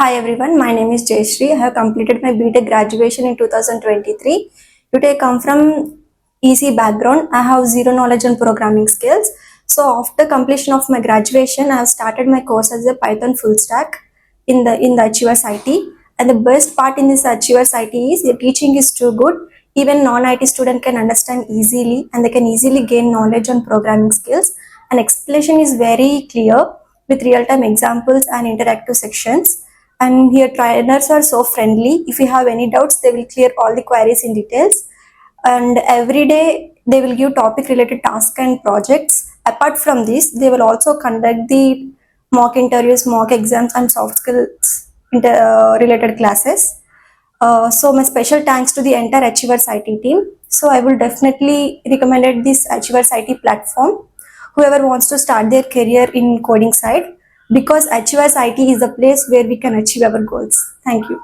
Hi everyone, my name is Jayashree. I have completed my BTech graduation in 2023. Today I come from EC background. I have zero knowledge on programming skills. So after completion of my graduation, I have started my course as a Python full stack in the AchieversIT. And the best part in this AchieversIT is the teaching is too good. Even non-IT student can understand easily and they can easily gain knowledge on programming skills. And explanation is very clear with real-time examples and interactive sections. And here trainers are so friendly. If you have any doubts, they will clear all the queries in details. And every day they will give topic related tasks and projects. Apart from this, they will also conduct the mock interviews, mock exams and soft skills related classes. So my special thanks to the entire AchieversIT team. So I will definitely recommend this AchieversIT platform whoever wants to start their career in coding side, because AchieversIT is the place where we can achieve our goals. Thank you.